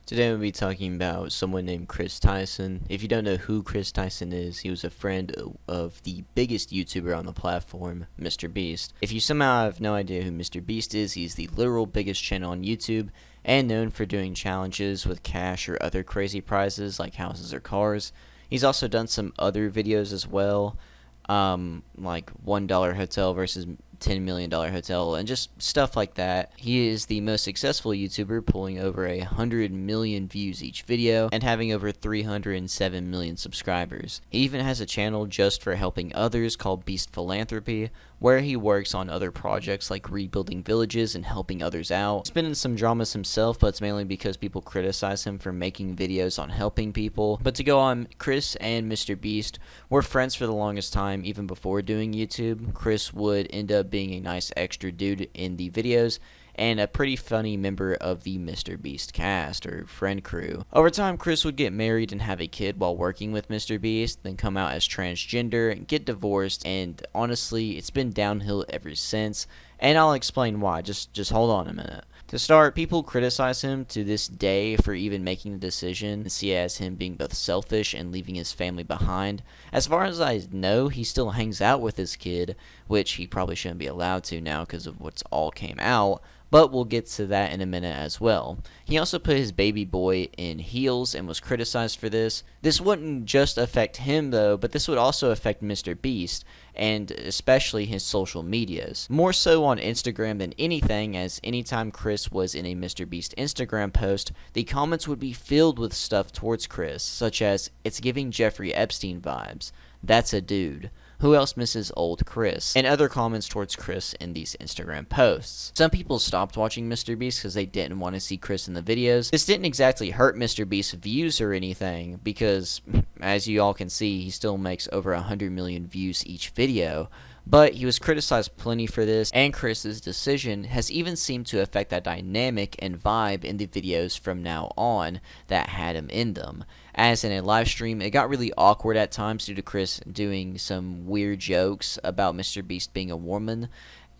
Today we'll be talking about someone named Kris Tyson. If you don't know who Kris Tyson is, he was a friend of the biggest YouTuber on the platform, MrBeast. If you somehow have no idea who MrBeast is, he's the literal biggest channel on YouTube and known for doing challenges with cash or other crazy prizes like houses or cars. He's also done some other videos as well, like $1 hotel versus $10 million hotel and just stuff like that. He is the most successful YouTuber, pulling over 100 million views each video and having over 307 million subscribers. He even has a channel just for helping others called Beast Philanthropy, where he works on other projects like rebuilding villages and helping others out. He's been in some dramas himself, but it's mainly because people criticize him for making videos on helping people. But to go on, Kris and MrBeast were friends for the longest time, even before doing YouTube. Kris would end up being a nice extra dude in the videos and a pretty funny member of the MrBeast cast or friend crew. Over time, Kris would get married and have a kid while working with MrBeast, then come out as transgender, get divorced, and honestly, it's been downhill ever since, and I'll explain why. Just hold on a minute. To start, people criticize him to this day for even making the decision and see it as him being both selfish and leaving his family behind. As far as I know, he still hangs out with his kid, which he probably shouldn't be allowed to now because of what's all came out, but we'll get to that in a minute as well. He also put his baby boy in heels and was criticized for this. This wouldn't just affect him though, but this would also affect MrBeast, and especially his social medias. More so on Instagram than anything, as anytime Kris was in a MrBeast Instagram post, the comments would be filled with stuff towards Kris, such as, "It's giving Jeffrey Epstein vibes," "That's a dude," "Who else misses old Kris?" and other comments towards Kris in these Instagram posts. Some people stopped watching MrBeast because they didn't want to see Kris in the videos. This didn't exactly hurt MrBeast's views or anything, because as you all can see, he still makes over 100 million views each video. But he was criticized plenty for this, and Kris's decision has even seemed to affect that dynamic and vibe in the videos from now on that had him in them. As in a live stream, it got really awkward at times due to Kris doing some weird jokes about MrBeast being a woman,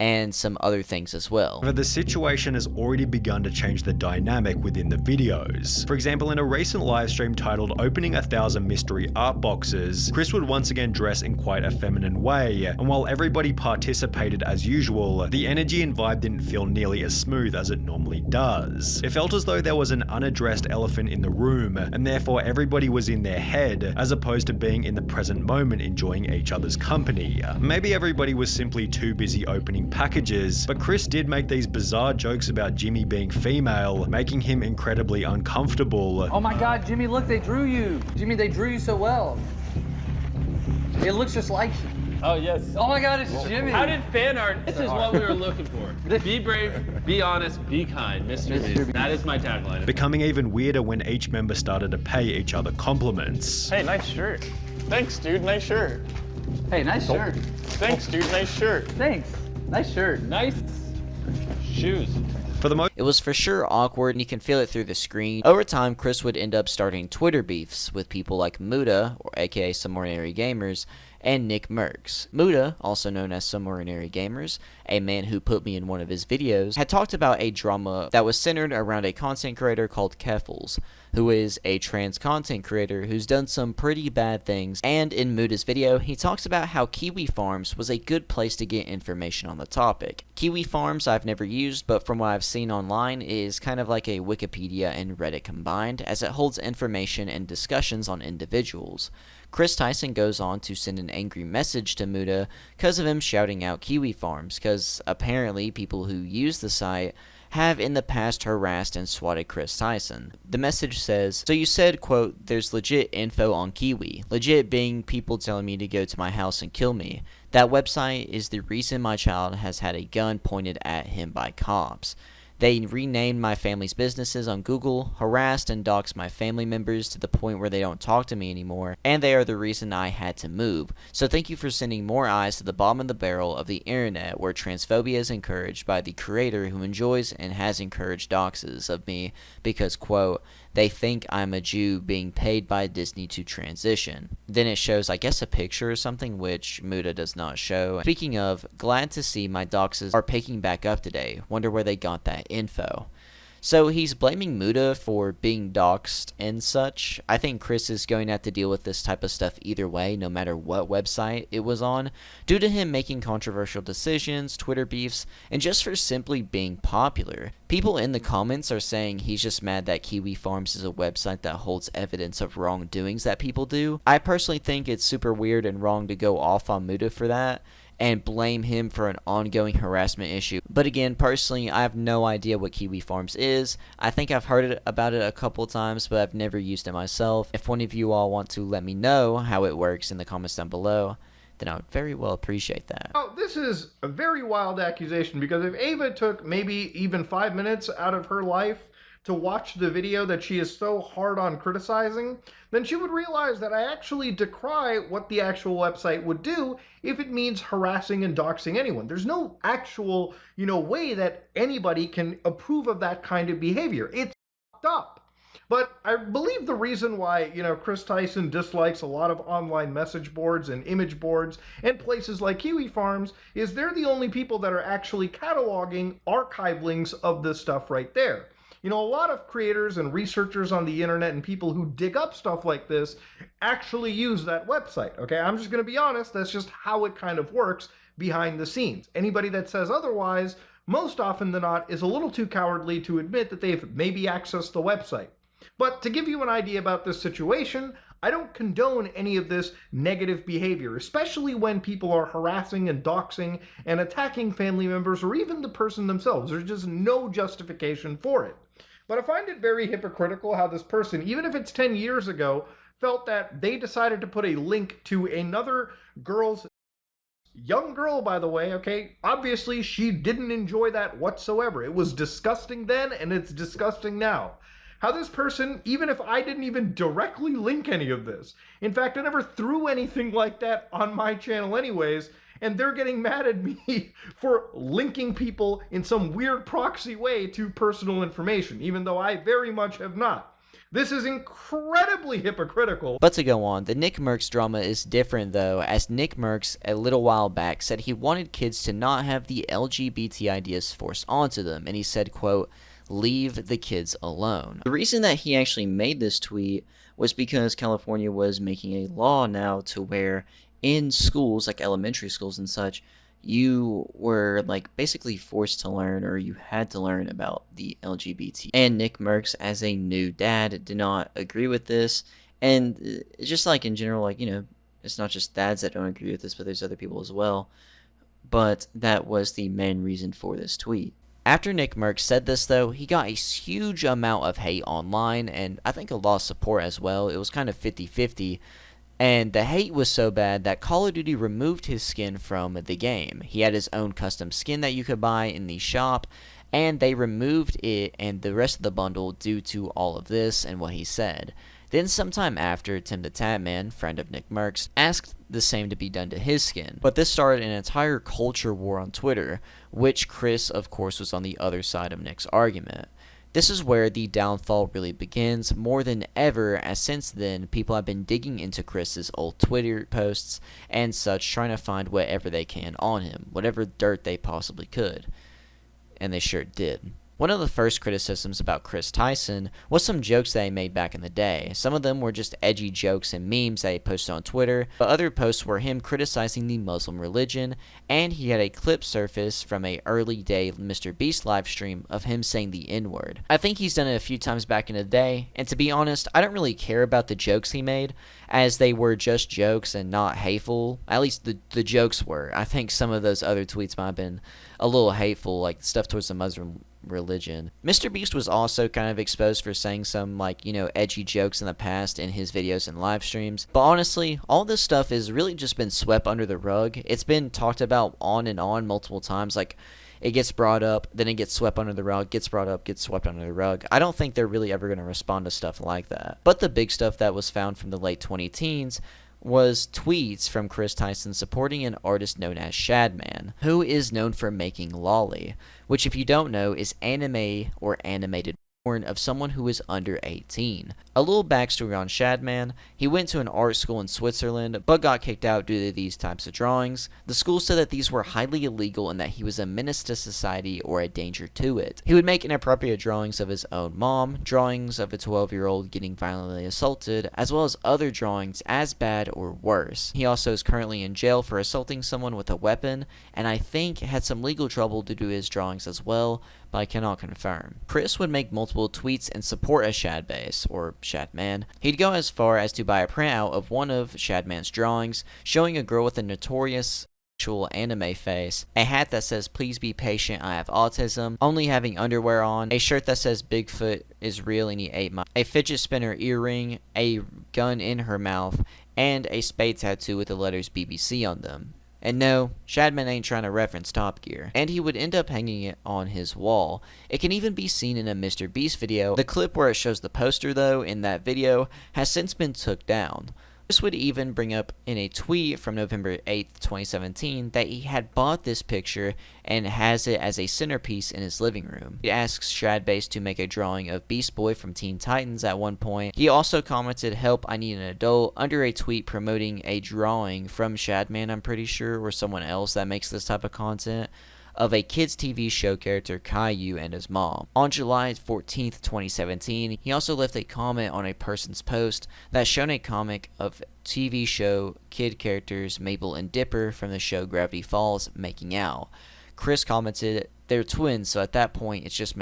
and some other things as well. But the situation has already begun to change the dynamic within the videos. For example, in a recent livestream titled "Opening 1,000 Mystery Art Boxes," Kris would once again dress in quite a feminine way, and while everybody participated as usual, the energy and vibe didn't feel nearly as smooth as it normally does. It felt as though there was an unaddressed elephant in the room, and therefore everybody was in their head, as opposed to being in the present moment enjoying each other's company. Maybe everybody was simply too busy opening packages, but Kris did make these bizarre jokes about Jimmy being female, making him incredibly uncomfortable. Oh my god, Jimmy, look, they drew you. Jimmy, they drew you so well. It looks just like you. Oh, yes. Oh my god, it's Jimmy. How did fan art? This is what we were looking for. Be brave, be honest, be kind. MrBeast. That is my tagline. Becoming even weirder when each member started to pay each other compliments. Hey, nice shirt. Thanks, dude. Nice shirt. Hey, nice shirt. Thanks, dude. Nice shirt. Thanks. Nice shirt. Nice shoes. For the most It was for sure awkward, and you can feel it through the screen. Over time, Kris would end up starting Twitter beefs with people like Muda, or aka Some Ordinary Gamers, and Nick Merckx. Muda, also known as Some Ordinary Gamers, a man who put me in one of his videos, had talked about a drama that was centered around a content creator called Keffals, who is a trans content creator who's done some pretty bad things, and in Muda's video, he talks about how Kiwi Farms was a good place to get information on the topic. Kiwi Farms I've never used, but from what I've seen online, is kind of like a Wikipedia and Reddit combined, as it holds information and discussions on individuals. Kris Tyson goes on to send an angry message to Muda because of him shouting out Kiwi Farms, because apparently people who use the site have in the past harassed and swatted Kris Tyson. The message says, "So you said, quote, there's legit info on Kiwi. Legit being people telling me to go to my house and kill me. That website is the reason my child has had a gun pointed at him by cops. They renamed my family's businesses on Google, harassed and doxed my family members to the point where they don't talk to me anymore, and they are the reason I had to move. So thank you for sending more eyes to the bottom of the barrel of the internet, where transphobia is encouraged by the creator who enjoys and has encouraged doxes of me because, quote, they think I'm a Jew being paid by Disney to transition." Then it shows, I guess, a picture or something, which Muda does not show. Speaking of, glad to see my doxes are picking back up today. Wonder where they got that info. So he's blaming Muda for being doxxed and such. I think Kris is going to have to deal with this type of stuff either way, no matter what website it was on, due to him making controversial decisions, Twitter beefs, and just for simply being popular. People in the comments are saying he's just mad that Kiwi Farms is a website that holds evidence of wrongdoings that people do. I personally think it's super weird and wrong to go off on Muda for that and blame him for an ongoing harassment issue. But again, personally, I have no idea what Kiwi Farms is. I think I've heard about it a couple times, but I've never used it myself. If one of you all want to let me know how it works in the comments down below, then I would very well appreciate that. Now, this is a very wild accusation, because if Ava took maybe even 5 minutes out of her life to watch the video that she is so hard on criticizing, then she would realize that I actually decry what the actual website would do if it means harassing and doxing anyone. There's no actual, way that anybody can approve of that kind of behavior. It's fucked up. But I believe the reason why, Kris Tyson dislikes a lot of online message boards and image boards and places like Kiwi Farms is they're the only people that are actually cataloging archive links of this stuff right there. A lot of creators and researchers on the internet and people who dig up stuff like this actually use that website, okay? I'm just going to be honest, that's just how it kind of works behind the scenes. Anybody that says otherwise, most often than not, is a little too cowardly to admit that they've maybe accessed the website. But to give you an idea about this situation, I don't condone any of this negative behavior, especially when people are harassing and doxing and attacking family members or even the person themselves. There's just no justification for it. But I find it very hypocritical how this person, even if it's 10 years ago, felt that they decided to put a link to another young girl, by the way, okay? Obviously, she didn't enjoy that whatsoever. It was disgusting then, and it's disgusting now. How this person, even if I didn't even directly link any of this, in fact, I never threw anything like that on my channel anyways, and they're getting mad at me for linking people in some weird proxy way to personal information, even though I very much have not. This is incredibly hypocritical. But to go on, the Nick Merckx drama is different though, as Nick Merckx a little while back said he wanted kids to not have the LGBT ideas forced onto them, and he said, quote, "Leave the kids alone." The reason that he actually made this tweet was because California was making a law now to where in schools, like elementary schools and such, you were basically forced to learn, or you had to learn about the LGBT. And Nick Merckx, as a new dad, did not agree with this. And just in general, it's not just dads that don't agree with this, but there's other people as well. But that was the main reason for this tweet. After Nick Merckx said this, though, he got a huge amount of hate online, and I think a lot of support as well. It was kind of 50-50. And the hate was so bad that Call of Duty removed his skin from the game. He had his own custom skin that you could buy in the shop, and they removed it and the rest of the bundle due to all of this and what he said. Then sometime after, Tim the Tatman, friend of Nick Merckx, asked the same to be done to his skin. But this started an entire culture war on Twitter, which Kris, of course, was on the other side of Nick's argument. This is where the downfall really begins more than ever, as since then, people have been digging into Kris's old Twitter posts and such, trying to find whatever they can on him, whatever dirt they possibly could. And they sure did. One of the first criticisms about Kris Tyson was some jokes that he made back in the day. Some of them were just edgy jokes and memes that he posted on Twitter, but other posts were him criticizing the Muslim religion, and he had a clip surface from a early day MrBeast live stream of him saying the N-word. I think he's done it a few times back in the day, and to be honest, I don't really care about the jokes he made, as they were just jokes and not hateful. At least the jokes were. I think some of those other tweets might have been a little hateful, like stuff towards the Muslim religion. MrBeast was also kind of exposed for saying some edgy jokes in the past in his videos and live streams, but honestly, all this stuff has really just been swept under the rug. It's been talked about on and on multiple times, it gets brought up, then it gets swept under the rug, gets brought up, gets swept under the rug. I don't think they're really ever going to respond to stuff like that. But the big stuff that was found from the late 2010s was tweets from Kris Tyson supporting an artist known as Shadman, who is known for making lolly, which if you don't know is anime or animated porn of someone who is under 18. A little backstory on Shadman. He went to an art school in Switzerland, but got kicked out due to these types of drawings. The school said that these were highly illegal and that he was a menace to society or a danger to it. He would make inappropriate drawings of his own mom, drawings of a 12-year-old getting violently assaulted, as well as other drawings as bad or worse. He also is currently in jail for assaulting someone with a weapon, and I think had some legal trouble due to his drawings as well, but I cannot confirm. Kris would make multiple tweets in support of Shadbase, or Shadman. He'd go as far as to buy a printout of one of Shadman's drawings, showing a girl with a notorious sexual anime face, a hat that says "Please be patient, I have autism," only having underwear on, a shirt that says "Bigfoot is real and he ate my," a fidget spinner earring, a gun in her mouth, and a spade tattoo with the letters BBC on them. And no, Shadman ain't trying to reference Top Gear. And he would end up hanging it on his wall. It can even be seen in a MrBeast video. The clip where it shows the poster, though, in that video, has since been took down. This would even bring up in a tweet from November 8th, 2017, that he had bought this picture and has it as a centerpiece in his living room. He asks Shadbase to make a drawing of Beast Boy from Teen Titans at one point. He also commented, "Help, I need an adult," under a tweet promoting a drawing from Shadman, I'm pretty sure, or someone else that makes this type of content, of a kids' TV show character, Caillou, and his mom. On July 14th, 2017, he also left a comment on a person's post that showed a comic of TV show kid characters Mabel and Dipper from the show Gravity Falls making out. Kris commented, "They're twins, so at that point it's just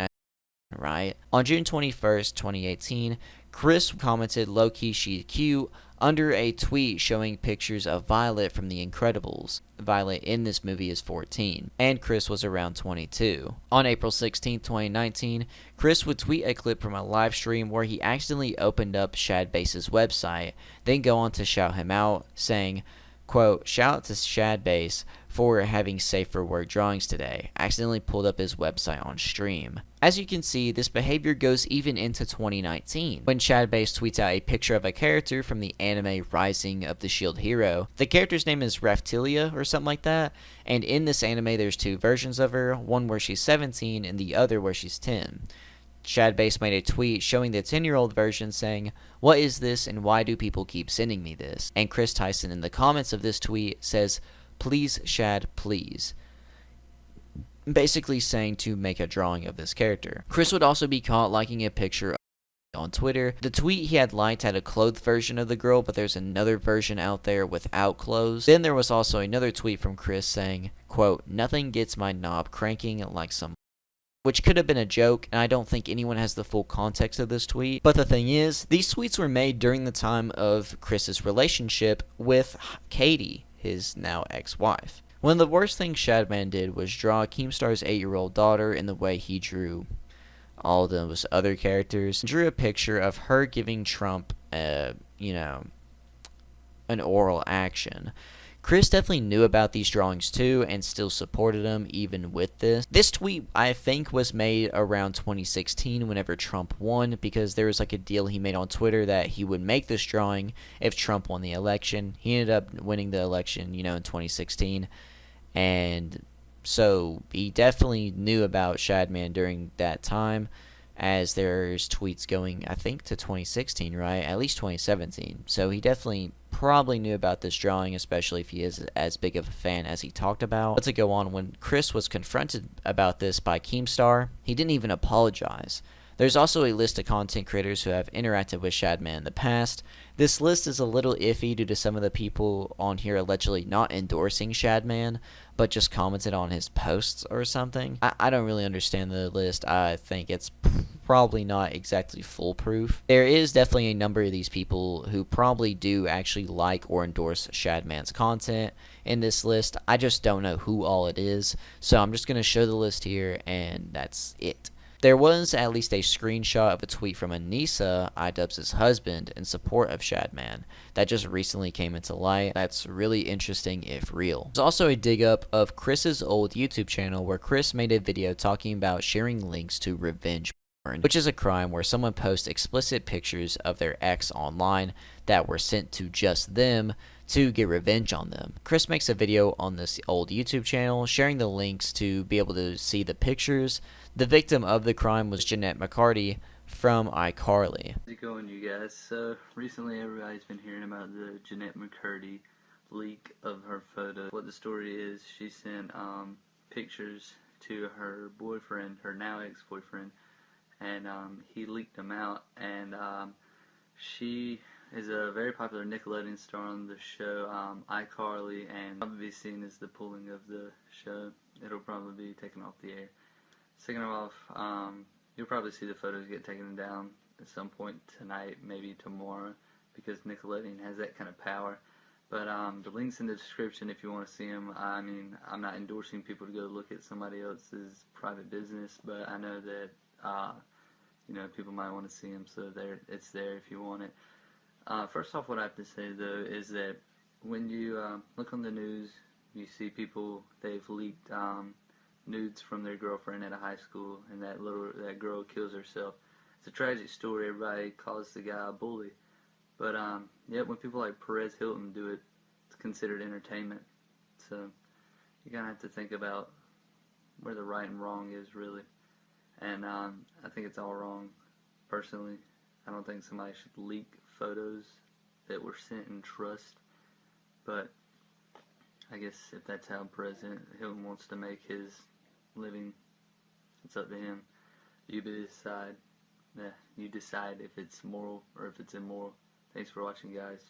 right?" On June 21st, 2018, Kris commented, "Low-key, she's cute," under a tweet showing pictures of Violet from The Incredibles. Violet in this movie is 14, and Kris was around 22. On April 16, 2019, Kris would tweet a clip from a live stream where he accidentally opened up Shadbase's website, then go on to shout him out, saying, quote, "Shout out to Shadbase for having safe for work drawings today. Accidentally pulled up his website on stream." As you can see, this behavior goes even into 2019, when Shadbase tweets out a picture of a character from the anime Rising of the Shield Hero. The character's name is Raftilia or something like that, and in this anime there's two versions of her, one where she's 17 and the other where she's 10. Shadbase made a tweet showing the 10-year-old version saying, "What is this and why do people keep sending me this?" And Kris Tyson in the comments of this tweet says, "Please Shad, please." Basically saying to make a drawing of this character. Kris would also be caught liking a picture on Twitter. The tweet he had liked had a clothed version of the girl, but there's another version out there without clothes. Then there was also another tweet from Kris saying, quote, "Nothing gets my knob cranking like some," which could have been a joke, and I don't think anyone has the full context of this tweet. But the thing is, these tweets were made during the time of Kris's relationship with Katie, his now ex-wife. One of the worst things Shadman did was draw Keemstar's 8-year-old daughter in the way he drew all those other characters. Drew a picture of her giving Trump, an oral action. Kris definitely knew about these drawings too and still supported them even with this. This tweet, I think, was made around 2016 whenever Trump won, because there was like a deal he made on Twitter that he would make this drawing if Trump won the election. He ended up winning the election, in 2016. And so he definitely knew about Shadman during that time, as there's tweets going, I think, to 2016, right? At least 2017. So he definitely probably knew about this drawing, especially if he is as big of a fan as he talked about. But to go on, when Kris was confronted about this by Keemstar, he didn't even apologize. There's also a list of content creators who have interacted with Shadman in the past. This list is a little iffy due to some of the people on here allegedly not endorsing Shadman, but just commented on his posts or something. I don't really understand the list. I think it's probably not exactly foolproof. There is definitely a number of these people who probably do actually like or endorse Shadman's content in this list. I just don't know who all it is, so I'm just going to show the list here, and that's it. There was at least a screenshot of a tweet from Anissa, iDubbbz' husband, in support of Shadman that just recently came into light. That's really interesting if real. There's also a dig up of Kris's old YouTube channel where Kris made a video talking about sharing links to revenge porn, which is a crime where someone posts explicit pictures of their ex online that were sent to just them to get revenge on them. Kris makes a video on this old YouTube channel sharing the links to be able to see the pictures. The victim of the crime was Jeanette McCarty from iCarly. How's it going, you guys? So recently everybody's been hearing about the Jeanette McCurdy leak of her photo. What the story is, she sent pictures to her boyfriend, her now ex-boyfriend, and he leaked them out, and she is a very popular Nickelodeon star on the show iCarly, and probably be seen as the pulling of the show. It'll probably be taken off the air. Second off, you'll probably see the photos get taken down at some point tonight, maybe tomorrow, because Nickelodeon has that kind of power. But the link's in the description if you want to see them. I mean, I'm not endorsing people to go look at somebody else's private business, but I know that you know, people might want to see them, so it's there if you want it. First off, what I have to say though is that when you look on the news, you see people, they've leaked nudes from their girlfriend at a high school, and that girl kills herself. It's a tragic story. Everybody calls the guy a bully, but yeah, when people like Perez Hilton do it, it's considered entertainment. So you gotta have to think about where the right and wrong is, really. And I think it's all wrong, personally. I don't think somebody should leak photos that were sent in trust, but I guess if that's how President Hilton wants to make his living, it's up to him. You decide. You decide if it's moral or if it's immoral. Thanks for watching, guys.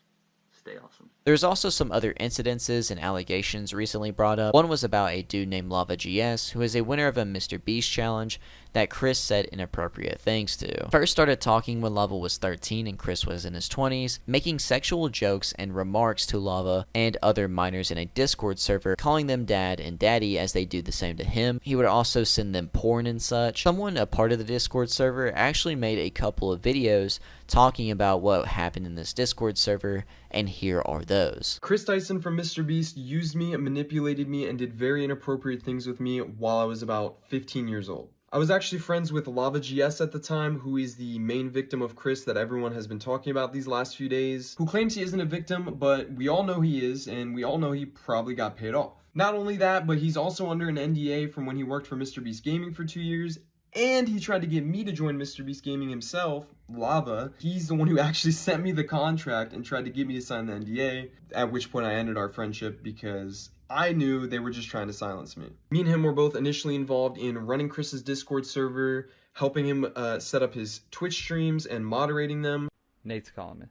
Stay awesome. There's also some other incidences and allegations recently brought up. One was about a dude named Lava GS, who is a winner of a MrBeast challenge that Kris said inappropriate things to. First started talking when Lava was 13 and Kris was in his 20s, making sexual jokes and remarks to Lava and other minors in a Discord server, calling them dad and daddy as they do the same to him. He would also send them porn and such. Someone, a part of the Discord server, actually made a couple of videos talking about what happened in this Discord server, and here are those. Kris Tyson from MrBeast used me, manipulated me, and did very inappropriate things with me while I was about 15 years old. I was actually friends with Lava GS at the time, who is the main victim of Kris that everyone has been talking about these last few days, who claims he isn't a victim, but we all know he is, and we all know he probably got paid off. Not only that, but he's also under an NDA from when he worked for MrBeast Gaming for 2 years, and he tried to get me to join MrBeast Gaming himself, Lava. He's the one who actually sent me the contract and tried to get me to sign the NDA, at which point I ended our friendship because I knew they were just trying to silence me. Me and him were both initially involved in running Kris's Discord server, helping him set up his Twitch streams and moderating them. Nate's calling me.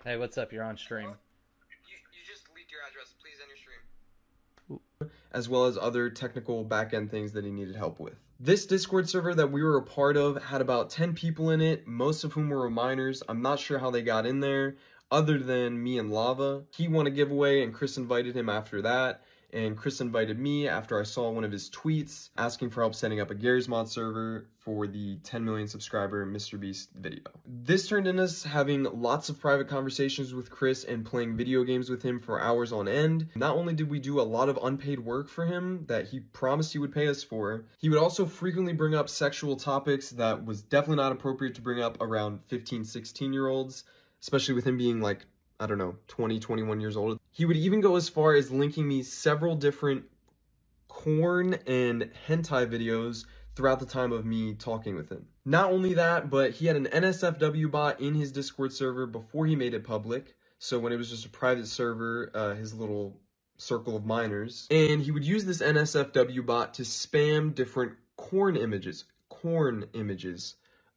Hey, what's up? You're on stream. You just leaked your address. Please end your stream. As well as other technical back-end things that he needed help with. This Discord server that we were a part of had about 10 people in it, most of whom were minors. I'm not sure how they got in there, other than me and Lava. He won a giveaway and Kris invited him after that, and Kris invited me after I saw one of his tweets asking for help setting up a Garry's Mod server for the 10 million subscriber MrBeast video. This turned into us having lots of private conversations with Kris and playing video games with him for hours on end. Not only did we do a lot of unpaid work for him that he promised he would pay us for, he would also frequently bring up sexual topics that was definitely not appropriate to bring up around 15, 16-year-olds, especially with him being like, I don't know, 20, 21 years old. He would even go as far as linking me several different porn and hentai videos throughout the time of me talking with him. Not only that, but he had an NSFW bot in his Discord server before he made it public. So when it was just a private server, his little circle of minors. And he would use this NSFW bot to spam different corn images,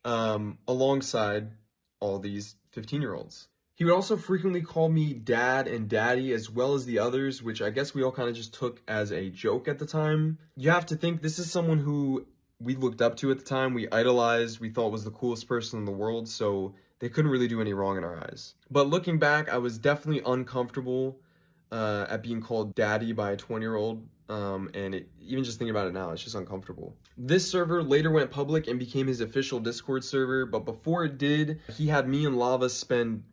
alongside all these 15-year-olds. He would also frequently call me dad and daddy, as well as the others, which I guess we all kind of just took as a joke at the time. You have to think this is someone who we looked up to at the time, we idolized, we thought was the coolest person in the world, so they couldn't really do any wrong in our eyes. But looking back, I was definitely uncomfortable at being called daddy by a 20-year-old, and even just thinking about it now, it's just uncomfortable. This server later went public and became his official Discord server, but before it did, he had me and Lava spend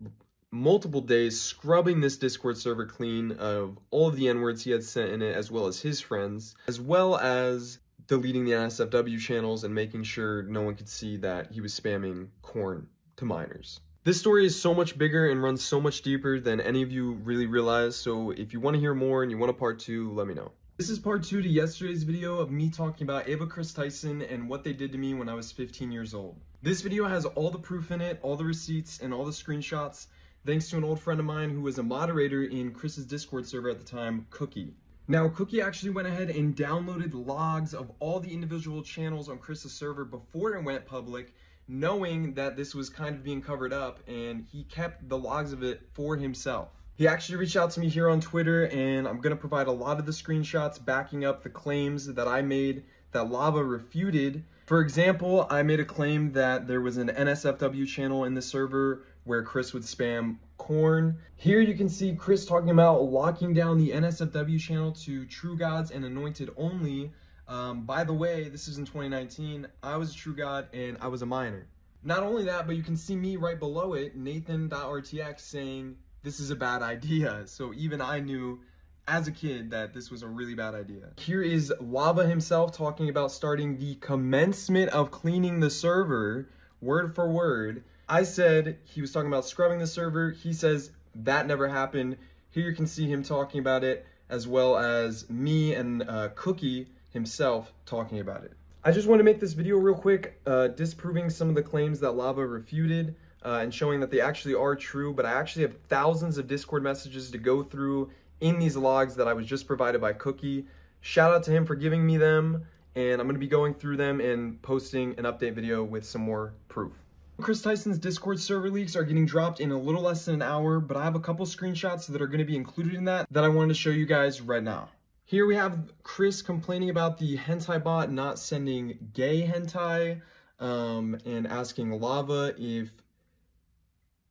multiple days scrubbing this Discord server clean of all of the N-words he had sent in it, as well as his friends, as well as deleting the NSFW channels and making sure no one could see that he was spamming corn to minors. This story is so much bigger and runs so much deeper than any of you really realize, so if you want to hear more and you want a part 2, let me know. This is part 2 to yesterday's video of me talking about Ava Kris Tyson and what they did to me when I was 15 years old. This video has all the proof in it, all the receipts, and all the screenshots, thanks to an old friend of mine who was a moderator in Chris's Discord server at the time, Cookie. Now, Cookie actually went ahead and downloaded logs of all the individual channels on Chris's server before it went public, knowing that this was kind of being covered up, and he kept the logs of it for himself. He actually reached out to me here on Twitter, and I'm going to provide a lot of the screenshots backing up the claims that I made that Lava refuted. For example, I made a claim that there was an NSFW channel in the server where Kris would spam corn. Here you can see Kris talking about locking down the NSFW channel to True Gods and Anointed only. By the way, this is in 2019. I was a True God and I was a minor. Not only that, but you can see me right below it, Nathan.rtx, saying this is a bad idea. So even I knew as a kid that this was a really bad idea. Here is Lava himself talking about starting the commencement of cleaning the server, word for word. I said he was talking about scrubbing the server. He says that never happened. Here you can see him talking about it, as well as me and Cookie himself talking about it. I just want to make this video real quick, disproving some of the claims that Lava refuted, and showing that they actually are true, but I actually have thousands of Discord messages to go through in these logs that I was just provided by Cookie. Shout out to him for giving me them, and I'm going to be going through them and posting an update video with some more proof. Kris Tyson's Discord server leaks are getting dropped in a little less than an hour, but I have a couple screenshots that are going to be included in that I wanted to show you guys right now. Here we have Kris complaining about the hentai bot not sending gay hentai, and asking Lava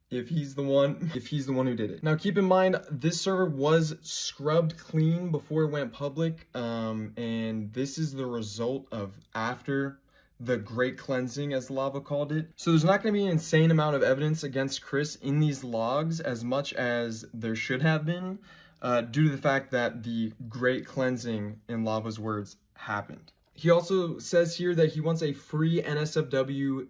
if he's the one who did it. Now keep in mind, this server was scrubbed clean before it went public, and this is the result of after the great cleansing, as Lava called it. So there's not going to be an insane amount of evidence against Kris in these logs as much as there should have been, due to the fact that the great cleansing, in Lava's words, happened. He also says here that he wants a free NSFW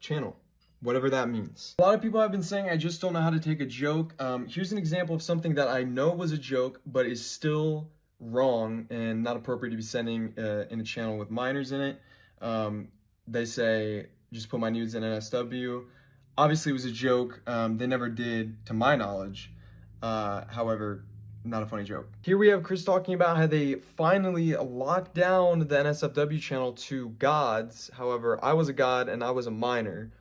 channel, whatever that means. A lot of people have been saying I just don't know how to take a joke. Here's an example of something that I know was a joke, but is still wrong and not appropriate to be sending in a channel with minors in it. They say, just put my nudes in NSW. Obviously it was a joke. They never did, to my knowledge. However, not a funny joke. Here we have Kris talking about how they finally locked down the NSFW channel to gods. However, I was a god and I was a minor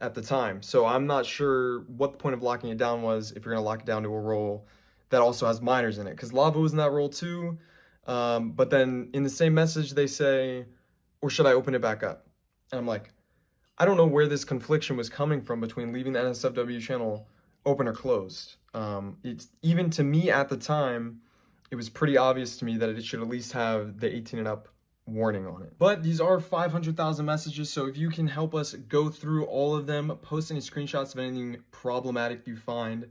at the time, so I'm not sure what the point of locking it down was if you're gonna lock it down to a role that also has minors in it, because Lava was in that role too. But then in the same message they say, or should I open it back up? And I'm like, I don't know where this confliction was coming from between leaving the NSFW channel open or closed. It's even to me at the time, it was pretty obvious to me that it should at least have the 18 and up warning on it. But these are 500,000 messages, so if you can help us go through all of them, post any screenshots of anything problematic you find,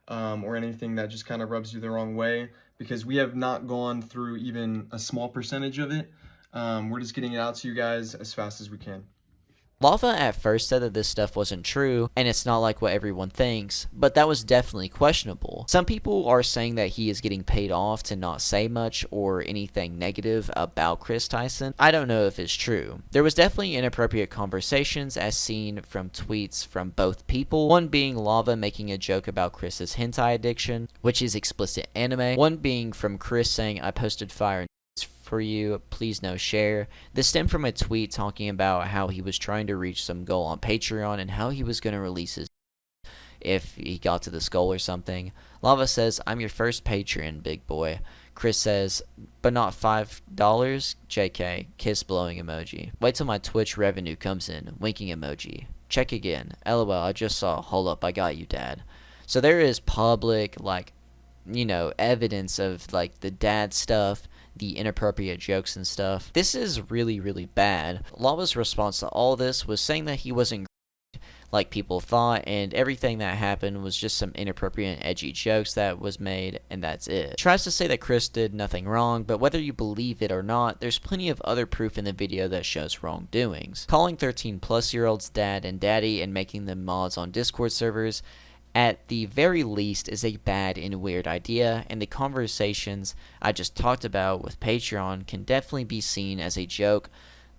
or anything that just kind of rubs you the wrong way, because we have not gone through even a small percentage of it. We're just getting it out to you guys as fast as we can. Lava at first said that this stuff wasn't true, and it's not like what everyone thinks, but that was definitely questionable. Some people are saying that he is getting paid off to not say much or anything negative about Kris Tyson. I don't know if it's true. There was definitely inappropriate conversations as seen from tweets from both people, one being Lava making a joke about Kris's hentai addiction, which is explicit anime, one being from Kris saying, "I posted fire for you, please no share." This stemmed from a tweet talking about how he was trying to reach some goal on Patreon and how he was going to release his if he got to this goal or something. Lava says, "I'm your first Patreon, big boy." Kris says, "But not $5? JK, kiss blowing emoji. Wait till my Twitch revenue comes in, winking emoji. Check again. LOL, I just saw, hold up, I got you, dad." So there is public, evidence of, the dad stuff, the inappropriate jokes and stuff. This is really, really bad. Lava's response to all this was saying that he wasn't like people thought, and everything that happened was just some inappropriate and edgy jokes that was made, and that's it. Tries to say that Kris did nothing wrong, but whether you believe it or not, there's plenty of other proof in the video that shows wrongdoings. Calling 13-plus-year-olds dad and daddy and making them mods on Discord servers, at the very least is a bad and weird idea, and the conversations I just talked about with Patreon can definitely be seen as a joke,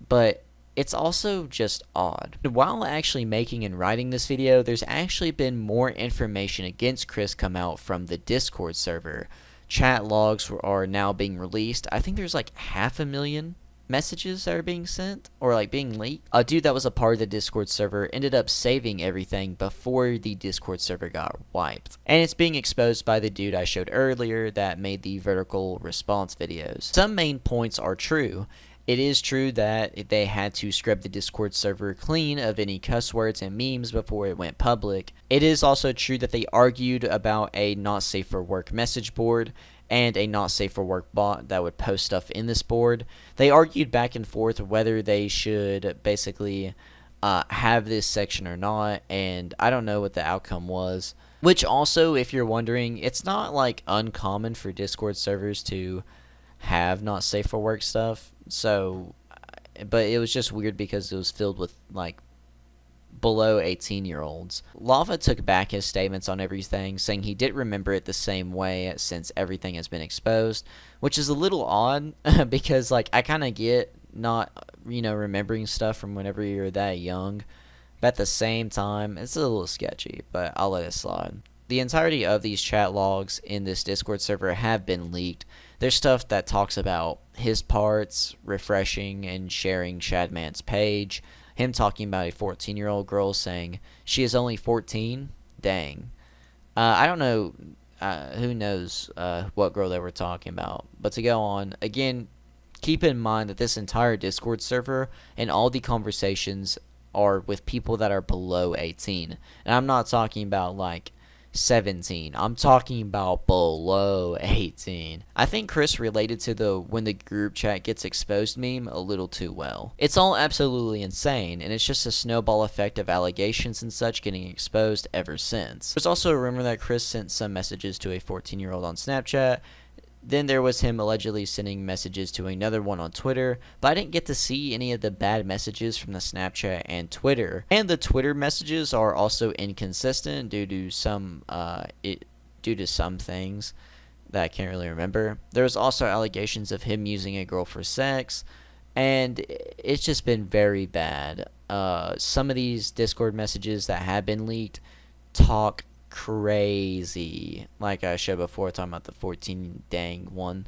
but it's also just odd. While actually making and writing this video, there's actually been more information against Kris come out from the Discord server. Chat logs are now being released. I think there's like 500,000 messages that are being sent or like being leaked. A dude that was a part of the Discord server ended up saving everything before the Discord server got wiped, and it's being exposed by the dude I showed earlier that made the vertical response videos. Some main points are true. It is true that they had to scrub the Discord server clean of any cuss words and memes before it went public. It is also true that they argued about a not safe for work message board and a not safe for work bot that would post stuff in this board. They argued back and forth whether they should basically have this section or not, and I don't know what the outcome was. Which also, if you're wondering, it's not like uncommon for Discord servers to have not safe for work stuff. So, but it was just weird because it was filled with like below 18-year-olds. Lava took back his statements on everything, saying he didn't remember it the same way since everything has been exposed, which is a little odd because like I kind of get not, remembering stuff from whenever you're that young, but at the same time it's a little sketchy, but I'll let it slide. The entirety of these chat logs in this Discord server have been leaked. There's stuff that talks about his parts refreshing and sharing Shadman's page, him talking about a 14-year-old girl saying she is only 14. Dang. I don't know. Who knows what girl they were talking about. But to go on, again, keep in mind that this entire Discord server and all the conversations are with people that are below 18. And I'm not talking about like 17. I'm talking about below 18. I think Kris related to the when the group chat gets exposed meme a little too well. It's all absolutely insane, and it's just a snowball effect of allegations and such getting exposed ever since. There's also a rumor that Kris sent some messages to a 14-year-old on Snapchat. Then there was him allegedly sending messages to another one on Twitter, but I didn't get to see any of the bad messages from the Snapchat and Twitter. And the Twitter messages are also inconsistent due to some things that I can't really remember. There was also allegations of him using a girl for sex, and it's just been very bad. Some of these Discord messages that have been leaked talk crazy, like I showed before, talking about the 14 dang one.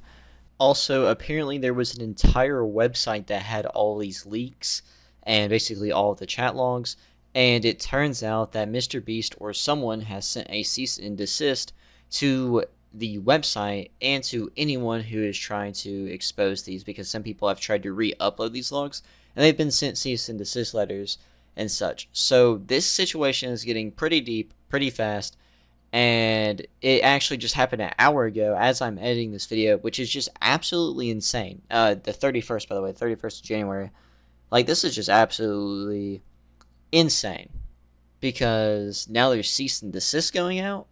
Also, apparently there was an entire website that had all these leaks and basically all of the chat logs, and it turns out that MrBeast or someone has sent a cease and desist to the website and to anyone who is trying to expose these, because some people have tried to re-upload these logs and they've been sent cease and desist letters and such. So this situation is getting pretty deep pretty fast, and it actually just happened an hour ago as I'm editing this video, which is just absolutely insane. The 31st, by the way, 31st of January. Like, this is just absolutely insane, because now there's cease and desist going out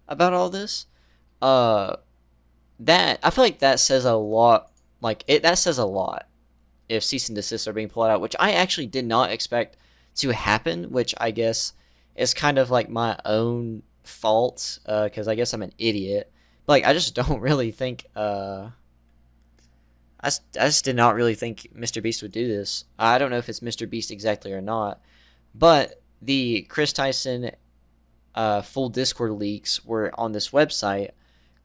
about all this. That I feel like that says a lot. That says a lot if cease and desist are being pulled out, which I actually did not expect to happen, which I guess is kind of like my own fault, because I guess I'm an idiot. But like, I just don't really think I just did not really think MrBeast would do this. I don't know if it's MrBeast exactly or not, but the Kris Tyson full Discord leaks were on this website,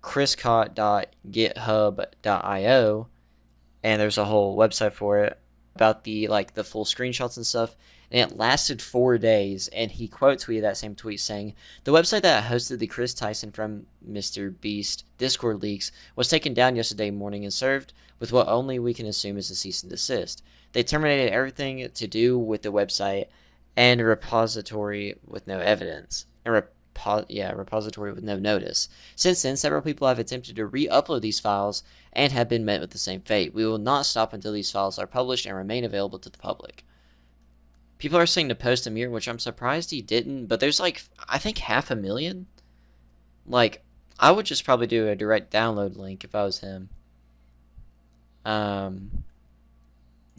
kriscaught.github.io, and there's a whole website for it about the full screenshots and stuff. And it lasted 4 days, and he quote tweeted that same tweet saying, "The website that hosted the Kris Tyson from MrBeast Discord leaks was taken down yesterday morning and served with what only we can assume is a cease and desist. They terminated everything to do with the website and a repository with no evidence. Repository with no notice. Since then, several people have attempted to re-upload these files and have been met with the same fate. We will not stop until these files are published and remain available to the public." People are saying to post a mirror, which I'm surprised he didn't, but there's I think 500,000. I would just probably do a direct download link if I was him. Then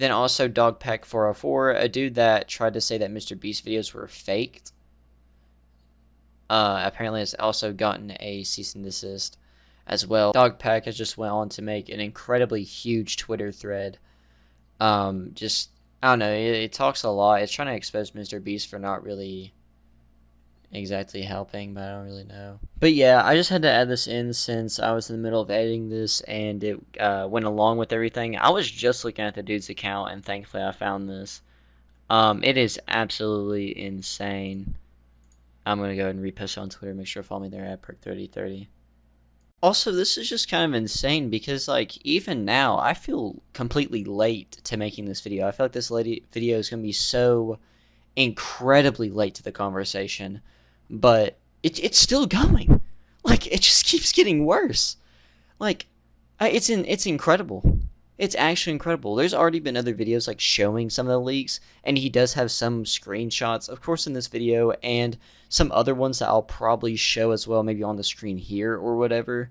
also Dogpack404, a dude that tried to say that MrBeast videos were faked. apparently has also gotten a cease and desist as well. Dogpack has just went on to make an incredibly huge Twitter thread. Just, I don't know, it talks a lot. It's trying to expose MrBeast for not really exactly helping, but I don't really know. But yeah, I just had to add this in since I was in the middle of editing this and it went along with everything. I was just looking at the dude's account and thankfully I found this. It is absolutely insane. I'm going to go ahead and repost it on Twitter. Make sure to follow me there at PERK3030. Also, this is just kind of insane because, like, even now, I feel completely late to making this video. I feel like this video is going to be so incredibly late to the conversation, but it's still going. Like, it just keeps getting worse. Like, it's incredible. It's actually incredible. There's already been other videos like showing some of the leaks, and he does have some screenshots, of course, in this video, and some other ones that I'll probably show as well, maybe on the screen here or whatever.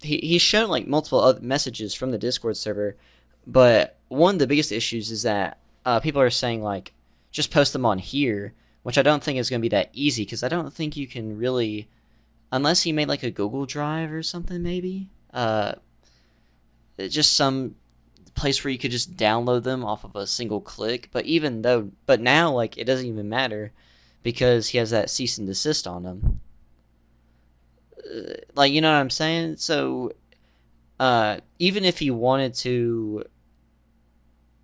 He's shown like multiple other messages from the Discord server, but one of the biggest issues is that people are saying like, just post them on here, which I don't think is going to be that easy, because I don't think you can really, unless he made like a Google Drive or something maybe, just some place where you could just download them off of a single click. But now like it doesn't even matter because he has that cease and desist on him. Like, you know what I'm saying? So even if he wanted to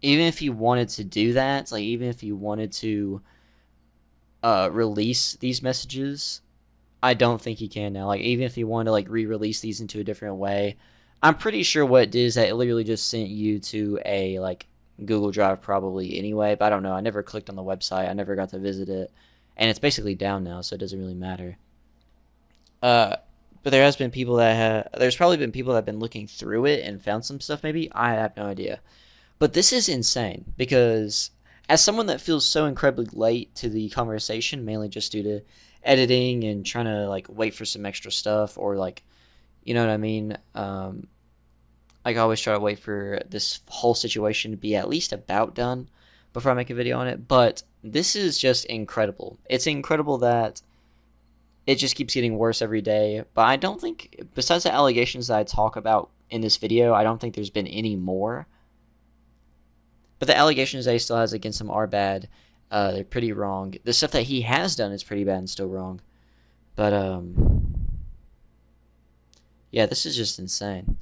do that, like even if he wanted to release these messages, I don't think he can now. Like even if he wanted to like re-release these into a different way, I'm pretty sure what it did is that it literally just sent you to a like Google Drive probably anyway, but I don't know. I never clicked on the website. I never got to visit it, and it's basically down now, so it doesn't really matter. But there's probably been people that have been looking through it and found some stuff maybe. I have no idea. But this is insane because as someone that feels so incredibly late to the conversation, mainly just due to editing and trying to like wait for some extra stuff or like, you know what I mean? I always try to wait for this whole situation to be at least about done before I make a video on it. But this is just incredible. It's incredible that it just keeps getting worse every day. But I don't think, besides the allegations that I talk about in this video, I don't think there's been any more. But the allegations that he still has against him are bad. They're pretty wrong. The stuff that he has done is pretty bad and still wrong. But, yeah, this is just insane.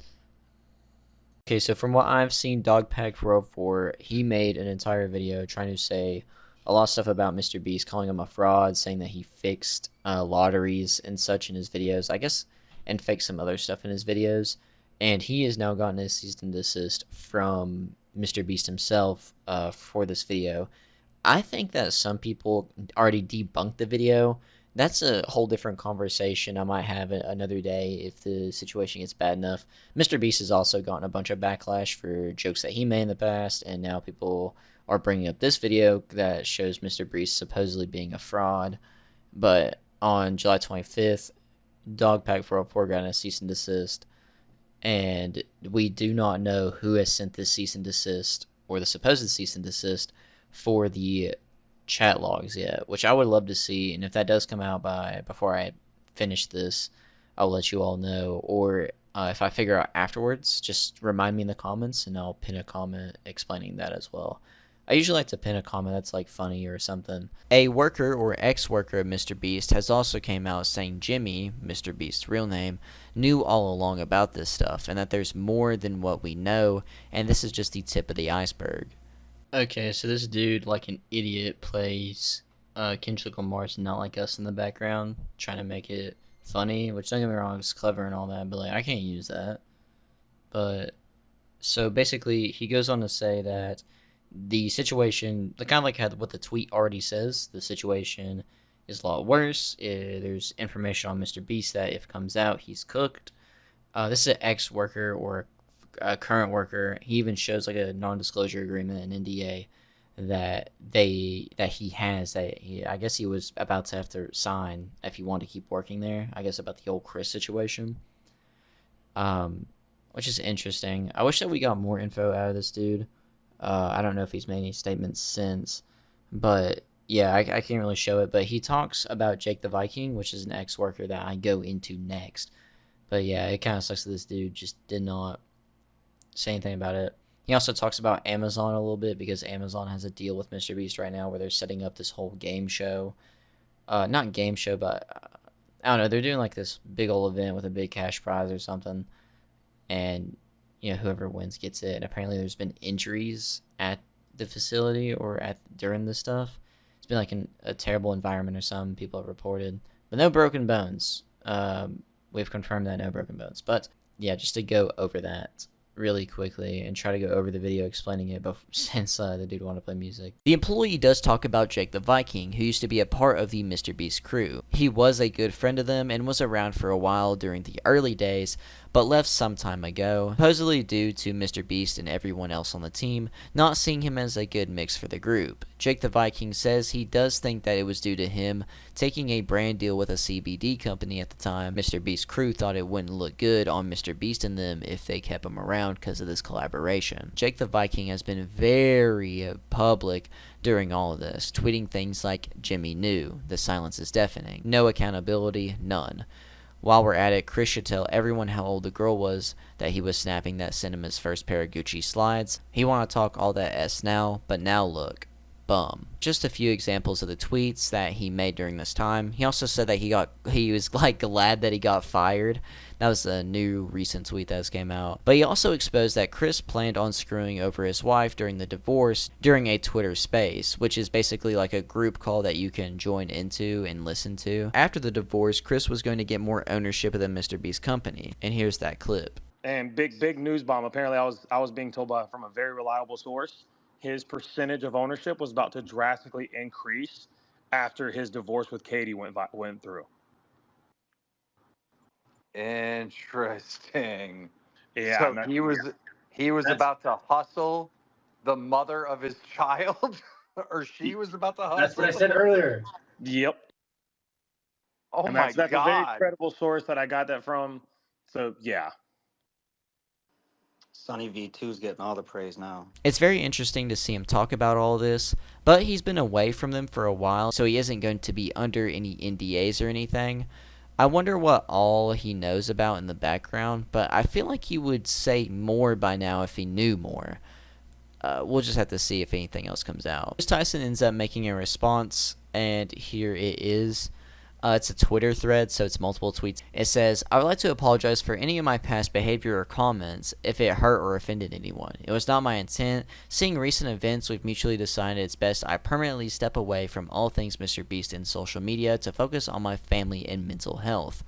Okay, so from what I've seen, Dogpack404, he made an entire video trying to say a lot of stuff about MrBeast, calling him a fraud, saying that he fixed lotteries and such in his videos, I guess, and fixed some other stuff in his videos. And he has now gotten a cease and desist from MrBeast himself for this video. I think that some people already debunked the video. That's a whole different conversation I might have another day if the situation gets bad enough. MrBeast has also gotten a bunch of backlash for jokes that he made in the past, and now people are bringing up this video that shows MrBeast supposedly being a fraud. But on July 25th, Dogpack404 got a cease and desist, and we do not know who has sent this cease and desist, or the supposed cease and desist, for the chat logs yet, which I would love to see. And if that does come out before I finish this, I'll let you all know. Or if I figure out afterwards, just remind me in the comments and I'll pin a comment explaining that as well. I usually like to pin a comment that's like funny or something. A worker or ex-worker of MrBeast has also came out saying Jimmy, MrBeast's real name, knew all along about this stuff and that there's more than what we know, and this is just the tip of the iceberg. Okay, so this dude, like an idiot, plays Kendrick Lamar's Not Like Us in the background, trying to make it funny, which, don't get me wrong, it's clever and all that, but like, I can't use that. But, so basically, he goes on to say that the situation, kind of like what the tweet already says, the situation is a lot worse. There's information on MrBeast that if it comes out, he's cooked. This is an ex-worker or a current worker. He even shows like a non-disclosure agreement, an NDA, that he has, I guess he was about to have to sign if he wanted to keep working there. I guess about the old Kris situation, which is interesting. I wish that we got more info out of this dude. I don't know if he's made any statements since, but yeah, I can't really show it, but he talks about Jake the Viking, which is an ex-worker that I go into next. But yeah, it kind of sucks that this dude just did not say anything about it. He also talks about Amazon a little bit because Amazon has a deal with MrBeast right now where they're setting up this whole game show. Not game show, but I don't know. They're doing like this big old event with a big cash prize or something, and whoever wins gets it. And apparently, there's been injuries at the facility or during this stuff. It's been like a terrible environment or something. People have reported, but no broken bones. We've confirmed that no broken bones. But yeah, just to go over that really quickly and try to go over the video explaining it, but since the dude wanted to play music. The employee does talk about Jake the Viking, who used to be a part of the MrBeast crew. He was a good friend of them and was around for a while during the early days, but left some time ago, supposedly due to MrBeast and everyone else on the team not seeing him as a good mix for the group. Jake the Viking says he does think that it was due to him taking a brand deal with a CBD company at the time. MrBeast crew thought it wouldn't look good on MrBeast and them if they kept him around because of this collaboration. Jake the Viking has been very public during all of this, tweeting things like Jimmy knew, the silence is deafening, no accountability, none. While we're at it, Kris should tell everyone how old the girl was that he was snapping that sent him his first pair of Gucci slides. He want to talk all that S now, but now look. Bum. Just a few examples of the tweets that he made during this time. He also said that he was like glad that he got fired. That was a new recent tweet that just came out. But he also exposed that Kris planned on screwing over his wife during the divorce during a Twitter space, which is basically like a group call that you can join into and listen to. After the divorce, Kris was going to get more ownership of the MrBeast company, and here's that clip. And big news bomb. Apparently, I was being told from a very reliable source, his percentage of ownership was about to drastically increase after his divorce with Katie went through. Interesting. Yeah. So he was about to hustle the mother of his child, or she was about to hustle. That's what I said earlier. Yep. Oh and my that's God. a very credible source that I got that from. So yeah. Sonny V2's getting all the praise now. It's very interesting to see him talk about all this, but he's been away from them for a while, so he isn't going to be under any NDAs or anything. I wonder what all he knows about in the background, but I feel like he would say more by now if he knew more. We'll just have to see if anything else comes out. Kris Tyson ends up making a response, and here it is. It's a Twitter thread, so it's multiple tweets. It says, I would like to apologize for any of my past behavior or comments if it hurt or offended anyone. It was not my intent. Seeing recent events, we've mutually decided it's best I permanently step away from all things MrBeast and social media to focus on my family and mental health.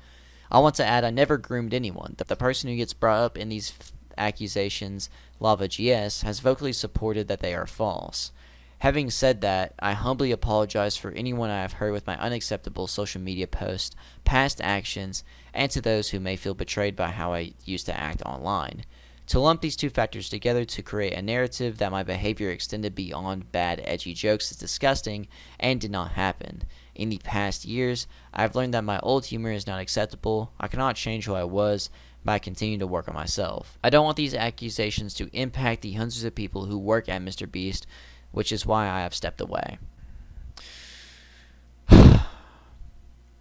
I want to add I never groomed anyone. The person who gets brought up in these accusations, Lava GS, has vocally supported that they are false. Having said that, I humbly apologize for anyone I have hurt with my unacceptable social media posts, past actions, and to those who may feel betrayed by how I used to act online. To lump these two factors together to create a narrative that my behavior extended beyond bad edgy jokes is disgusting and did not happen. In the past years, I have learned that my old humor is not acceptable. I cannot change who I was, but I continue to work on myself. I don't want these accusations to impact the hundreds of people who work at MrBeast, which is why I have stepped away.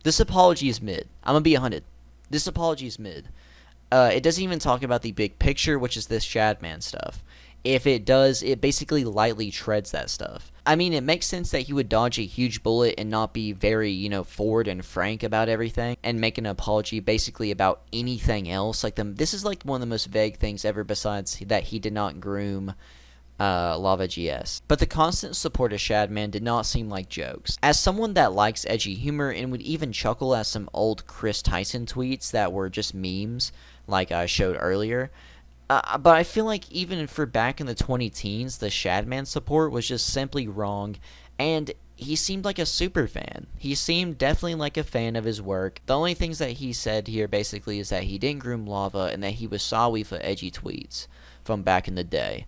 This apology is mid. I'm going to be 100. This apology is mid. It doesn't even talk about the big picture, which is this Shadman stuff. If it does, it basically lightly treads that stuff. I mean, it makes sense that he would dodge a huge bullet and not be very, forward and frank about everything and make an apology basically about anything else. This is like one of the most vague things ever besides that he did not groom Lava GS. But the constant support of Shadman did not seem like jokes. As someone that likes edgy humor and would even chuckle at some old Kris Tyson tweets that were just memes, like I showed earlier, but I feel like even for back in the 20-teens, the Shadman support was just simply wrong, and he seemed like a super fan. He seemed definitely like a fan of his work. The only things that he said here basically is that he didn't groom Lava and that he was sorry for edgy tweets from back in the day.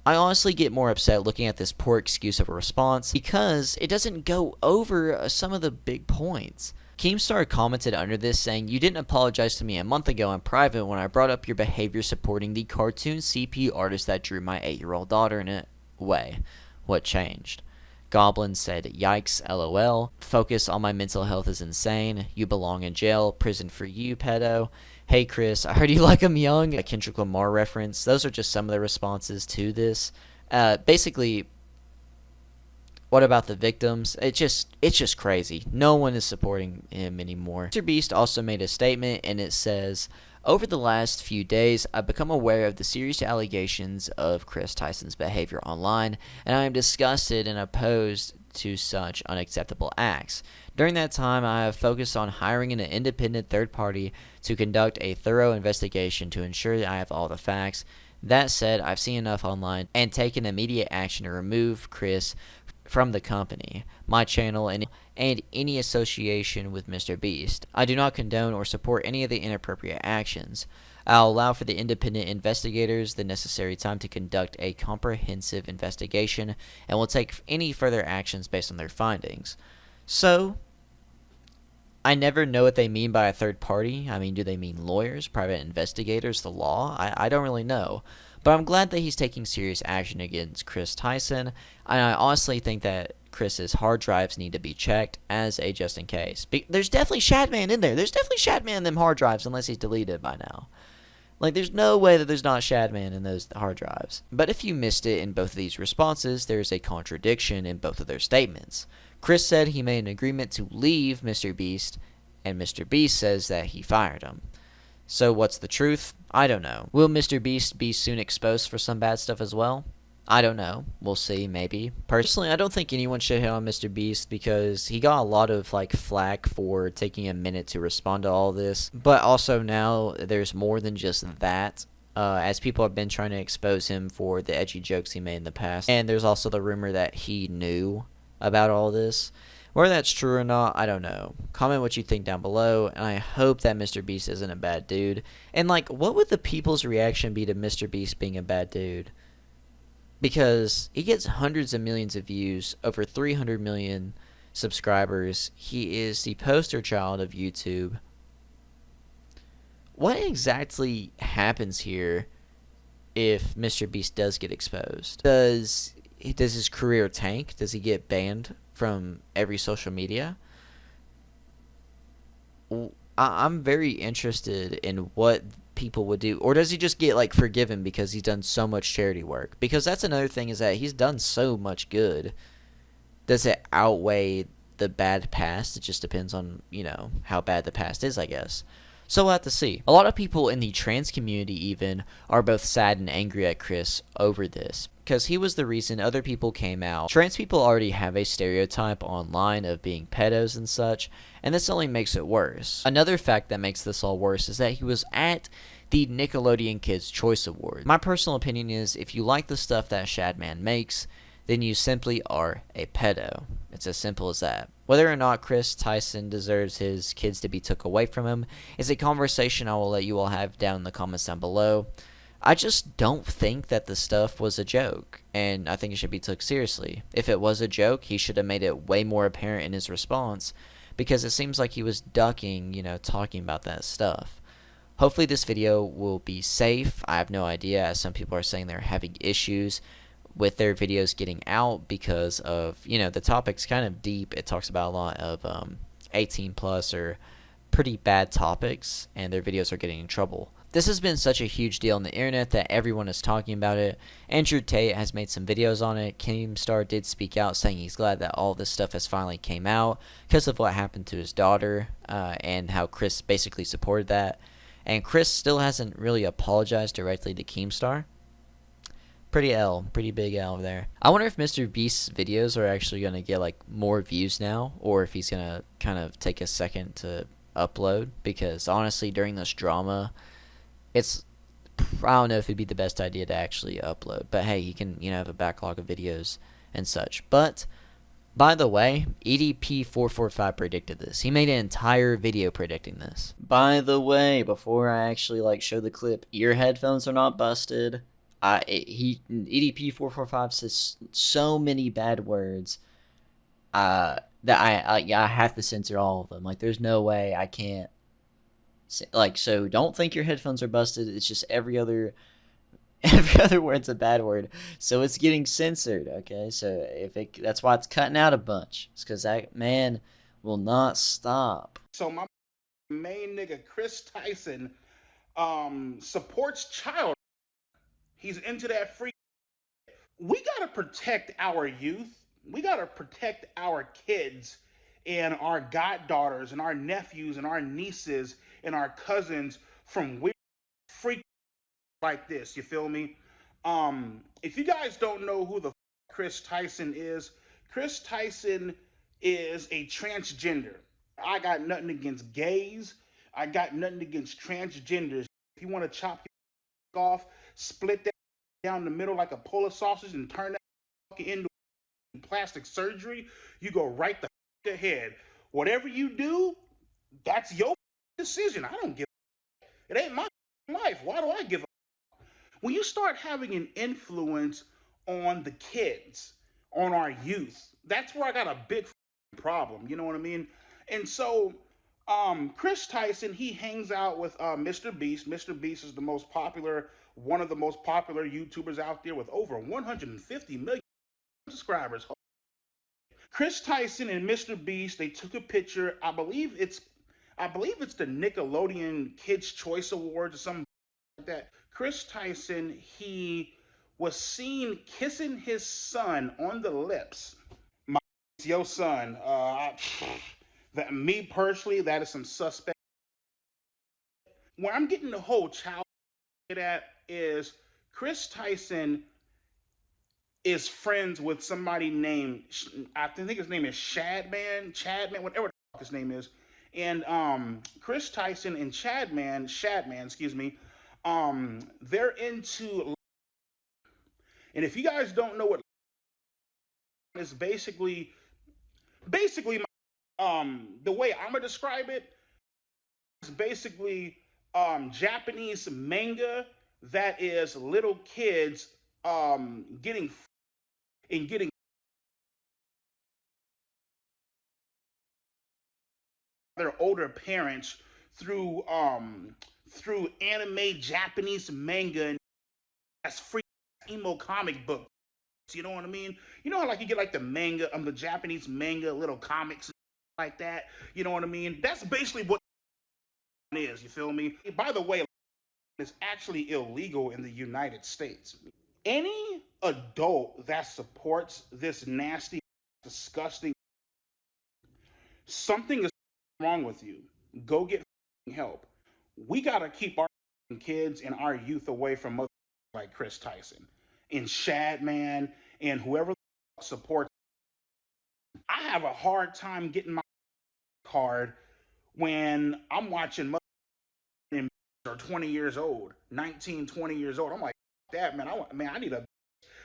I honestly get more upset looking at this poor excuse of a response because it doesn't go over some of the big points. Keemstar commented under this saying, you didn't apologize to me a month ago in private when I brought up your behavior supporting the cartoon CP artist that drew my 8-year-old daughter in a way. What changed? Goblin said, "Yikes, lol. Focus on my mental health is insane. You belong in jail. Prison for you, pedo. Hey, Kris, I heard you like 'em young." A Kendrick Lamar reference. Those are just some of the responses to this. Basically, what about the victims? It's just crazy. No one is supporting him anymore. MrBeast also made a statement, and it says, "Over the last few days, I've become aware of the serious allegations of Kris Tyson's behavior online, and I am disgusted and opposed to such unacceptable acts. During that time, I have focused on hiring an independent third party to conduct a thorough investigation to ensure that I have all the facts. That said, I've seen enough online and taken immediate action to remove Kris from the company, my channel, and any association with MrBeast. I do not condone or support any of the inappropriate actions. I'll allow for the independent investigators the necessary time to conduct a comprehensive investigation and will take any further actions based on their findings." So, I never know what they mean by a third party. I mean, do they mean lawyers, private investigators, the law? I don't really know. But I'm glad that he's taking serious action against Kris Tyson, and I honestly think that Kris's hard drives need to be checked as a just in case. There's definitely Shadman in there. There's definitely Shadman in them hard drives unless he's deleted by now. Like, there's no way that there's not Shadman in those hard drives. But if you missed it in both of these responses, there's a contradiction in both of their statements. Kris said he made an agreement to leave MrBeast, and MrBeast says that he fired him. So what's the truth? I don't know. Will MrBeast be soon exposed for some bad stuff as well? I don't know. We'll see, maybe. Personally, I don't think anyone should hit on MrBeast because he got a lot of flack for taking a minute to respond to all this. But also now there's more than just that. As people have been trying to expose him for the edgy jokes he made in the past. And there's also the rumor that he knew about all this. Whether that's true or not, I don't know. Comment what you think down below, and I hope that MrBeast isn't a bad dude. And what would the people's reaction be to MrBeast being a bad dude? Because he gets hundreds of millions of views, over 300 million subscribers. He is the poster child of YouTube. What exactly happens here if MrBeast does get exposed? Does his career tank? Does he get banned from every social media? I'm very interested in what people would do. Or does he just get forgiven because he's done so much charity work? Because that's another thing, is that he's done so much good. Does it outweigh the bad past? It just depends on, how bad the past is, I guess. So we'll have to see. A lot of people in the trans community even are both sad and angry at Kris over this, because he was the reason other people came out. Trans people already have a stereotype online of being pedos and such, and this only makes it worse. Another fact that makes this all worse is that he was at the Nickelodeon Kids' Choice Awards. My personal opinion is, if you like the stuff that Shadman makes, then you simply are a pedo. It's as simple as that. Whether or not Kris Tyson deserves his kids to be took away from him is a conversation I will let you all have down in the comments down below. I just don't think that the stuff was a joke, and I think it should be took seriously. If it was a joke, he should have made it way more apparent in his response, because it seems like he was ducking, talking about that stuff. Hopefully this video will be safe. I have no idea, as some people are saying they're having issues with their videos getting out because of, the topic's kind of deep. It talks about a lot of 18 plus or pretty bad topics, and their videos are getting in trouble. This has been such a huge deal on the internet that everyone is talking about it. Andrew Tate has made some videos on it. Keemstar did speak out saying he's glad that all this stuff has finally came out because of what happened to his daughter, and how Kris basically supported that. And Kris still hasn't really apologized directly to Keemstar. Pretty big L there. I wonder if MrBeast's videos are actually going to get more views now, or if he's going to kind of take a second to upload, because honestly during this drama, I don't know if it'd be the best idea to actually upload. But hey, he can have a backlog of videos and such. But by the way, EDP445 predicted this. He made an entire video predicting this. By the way, before I actually show the clip, ear headphones are not busted. EDP445 says so many bad words that I have to censor all of them. There's no way I can't. So don't think your headphones are busted. It's just every other Every other word's a bad word, so it's getting censored. Okay, so that's why it's cutting out a bunch. It's because that man will not stop. So my main nigga Kris Tyson supports child. He's into that free. We gotta protect our youth. We gotta protect our kids and our goddaughters and our nephews and our nieces and our cousins from weird freak like this. You feel me? If you guys don't know who the Kris Tyson is a transgender. I got nothing against gays. I got nothing against transgenders. If you want to chop your off, split that down the middle like a Polish sausage and turn that into plastic surgery, you go right the ahead. Whatever you do, that's your decision. I don't give a. It ain't my life. Why do I give a? When you start having an influence on the kids, on our youth, that's where I got a big problem. You know what I mean? And so, Kris Tyson, he hangs out with MrBeast. MrBeast is one of the most popular YouTubers out there with over 150 million subscribers. Kris Tyson and MrBeast, they took a picture. I believe it's the Nickelodeon Kids Choice Awards or something like that. Kris Tyson, he was seen kissing his son on the lips. Your son. Me personally, that is some suspect. Where I'm getting the whole child at is Kris Tyson is friends with somebody named, I think his name is Shadman, whatever the fuck his name is. And Kris Tyson and Shadman, excuse me, they're into, and if you guys don't know what is basically the way I'm gonna describe it is basically Japanese manga that is little kids getting their older parents through anime Japanese manga, and that's free emo comic book. You know what I mean? You know how like you get like the manga, the Japanese manga, little comics like that. You know what I mean? That's basically what it is. You feel me? By the way, it's actually illegal in the United States. Any adult that supports this nasty, disgusting, something is wrong with you. Go get help. We gotta keep our kids and our youth away from like Kris Tyson and Shadman and whoever supports. I have a hard time getting my card when I'm watching are 20 years old, 19, 20 years old. I'm like, that man, I need a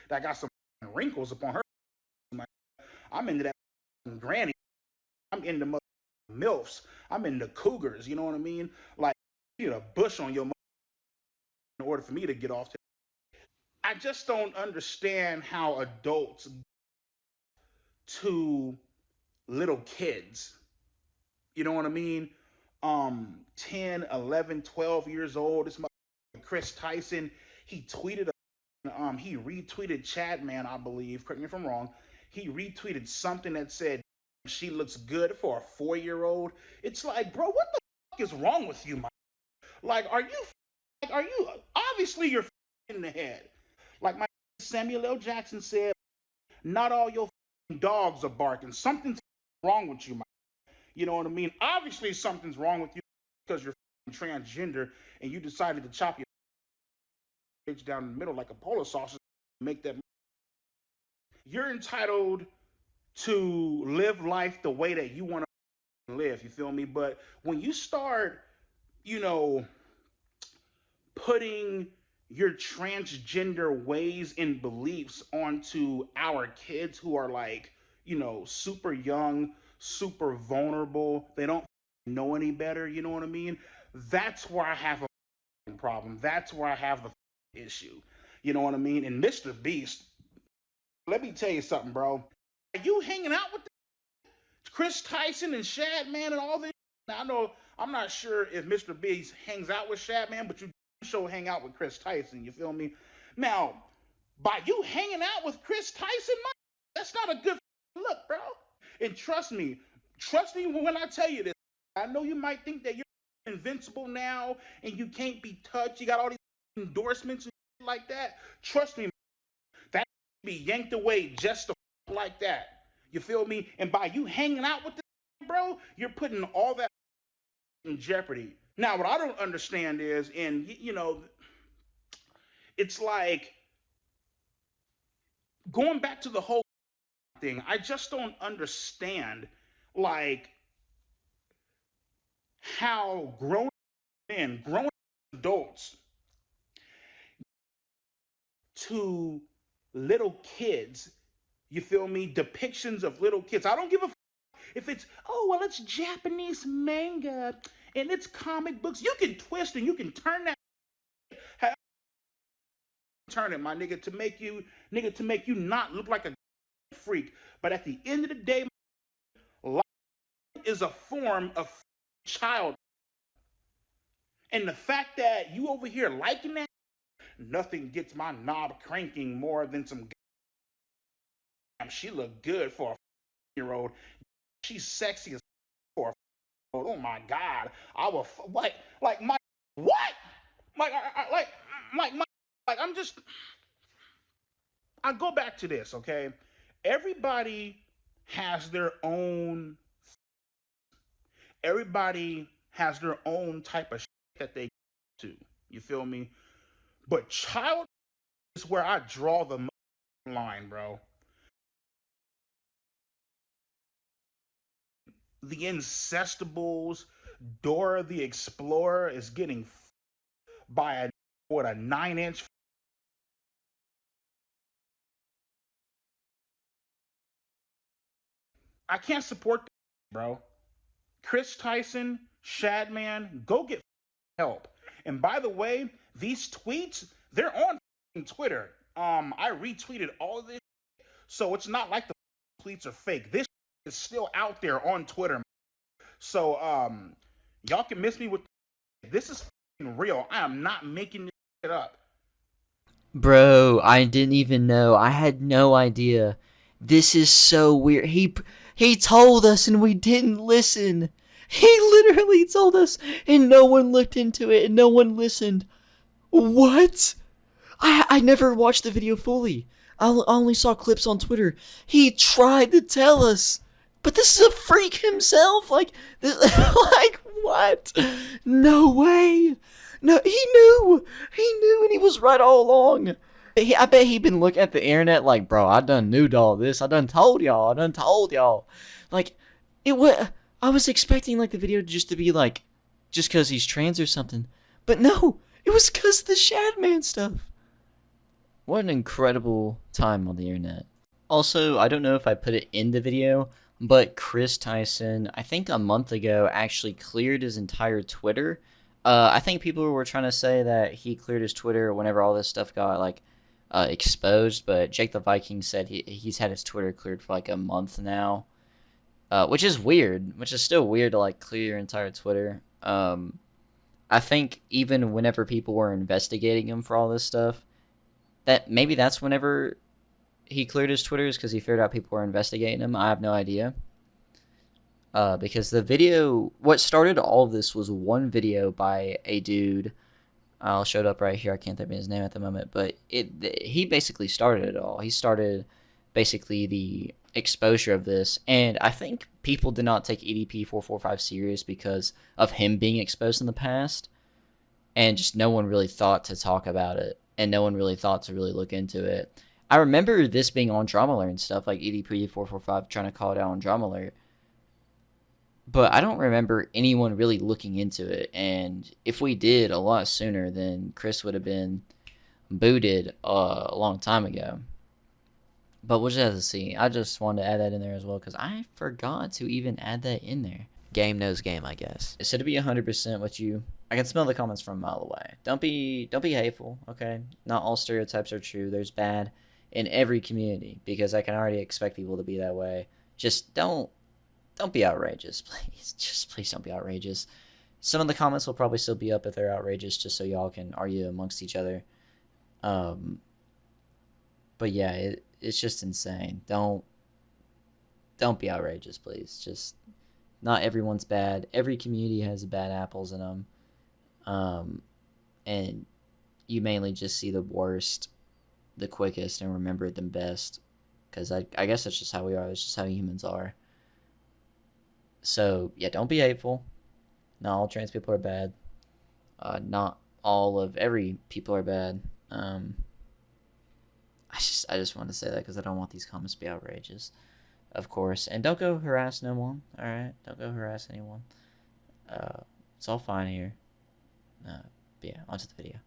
that got some wrinkles upon her. I'm into that granny. I'm into MILFs. I'm into cougars. You know what I mean? Like, you need a bush on your in order for me to get off. I just don't understand how adults to little kids. You know what I mean? 10, 11, 12 years old. This Kris Tyson, he tweeted, he retweeted Shadman, I believe, correct me if I'm wrong. He retweeted something that said, she looks good for a 4-year-old. It's like, bro, what the fuck is wrong with you, man? Like, are you, obviously you're in the head. Like my Samuel L. Jackson said, not all your dogs are barking. Something's wrong with you, man. You know what I mean? Obviously something's wrong with you because you're transgender and you decided to chop your down in the middle like a Polish sausage and make that. You're entitled to live life the way that you want to live, you feel me? But when you start, putting your transgender ways and beliefs onto our kids who are like, super young, super vulnerable, they don't know any better, you know what I mean? That's where I have a problem. That's where I have the issue. You know what I mean? And MrBeast, let me tell you something, bro. Are you hanging out with Kris Tyson and Shadman and all this? Now, I know I'm not sure if MrBeast hangs out with Shadman, but you show hang out with Kris Tyson. You feel me? Now, by you hanging out with Kris Tyson, that's not a good look, bro. And trust me when I tell you this. I know you might think that you're invincible now and you can't be touched. You got all these endorsements and like that. Trust me, that be yanked away just like that. You feel me? And by you hanging out with this, bro, you're putting all that in jeopardy. Now, what I don't understand is, and you know, it's like going back to the whole thing. I just don't understand, like, how grown men, grown adults, to little kids. You feel me? Depictions of little kids. I don't give a if it's, oh, well, it's Japanese manga and it's comic books. You can twist and you can turn that, turn it, my nigga, to make you not look like a freak. But at the end of the day, life is a form of child. And the fact that you over here liking that, nothing gets my knob cranking more than some damn, she look good for a year-old. She's sexy as for a oh my god. I will like my what? Like like I'm just I go back to this, okay? Everybody has their own type of shit that they to. You feel me? But child is where I draw the line, bro. The Incestables, Dora the Explorer is getting by a 9-inch. I can't support that, bro. Kris Tyson, Shadman, go get help. And by the way, these tweets, they're on Twitter. I retweeted all of this, so it's not like the tweets are fake. This is still out there on Twitter. So y'all can miss me with this is real. I am not making this shit up. Bro, I didn't even know. I had no idea. This is so weird. He told us and we didn't listen. He literally told us and no one looked into it and no one listened. What? I never watched the video fully. I only saw clips on Twitter. He tried to tell us. But this is a freak himself. Like, this, like what? No way. No, he knew. He knew and he was right all along. I bet he been looking at the internet like, bro, I done knew all this. I done told y'all. Like, I was expecting like the video just to be like, just because he's trans or something. But no, it was because the Shadman stuff. What an incredible time on the internet. Also, I don't know if I put it in the video, but Kris Tyson, I think a month ago, actually cleared his entire Twitter. I think people were trying to say that he cleared his Twitter whenever all this stuff got like exposed, but Jake the Viking said he's had his Twitter cleared for like a month now, which is weird. Which is still weird to like clear your entire Twitter. I think even whenever people were investigating him for all this stuff, that maybe that's whenever he cleared his Twitter, is because he figured out people were investigating him. I have no idea. Because the video, what started all of this was one video by a dude. I'll show it up right here. I can't think of his name at the moment, but he basically started it all. He started basically the exposure of this, and I think people did not take EDP 445 serious because of him being exposed in the past, and just no one really thought to talk about it, and no one really thought to really look into it. I remember this being on Drama Alert and stuff, like EDP 445 trying to call it out on Drama Alert. But I don't remember anyone really looking into it, and if we did a lot sooner, then Kris would have been booted a long time ago. But we'll just have to see. I just wanted to add that in there as well, because I forgot to even add that in there. Game knows game, I guess. So to be 100% with you, I can smell the comments from a mile away. Don't be hateful, okay? Not all stereotypes are true. There's bad in every community, because I can already expect people to be that way. Just don't be outrageous, please. Just please don't be outrageous. Some of the comments will probably still be up if they're outrageous, just so y'all can argue amongst each other. But yeah, it's just insane. Don't be outrageous, please. Just, not everyone's bad. Every community has bad apples in them. And you mainly just see the worst the quickest and remember them best. Because I guess that's just how we are. That's just how humans are. So, yeah, don't be hateful. Not all trans people are bad. Not all of every people are bad. I just want to say that because I don't want these comments to be outrageous, of course. And don't go harass no one, alright? Don't go harass anyone. It's all fine here. But yeah, onto the video.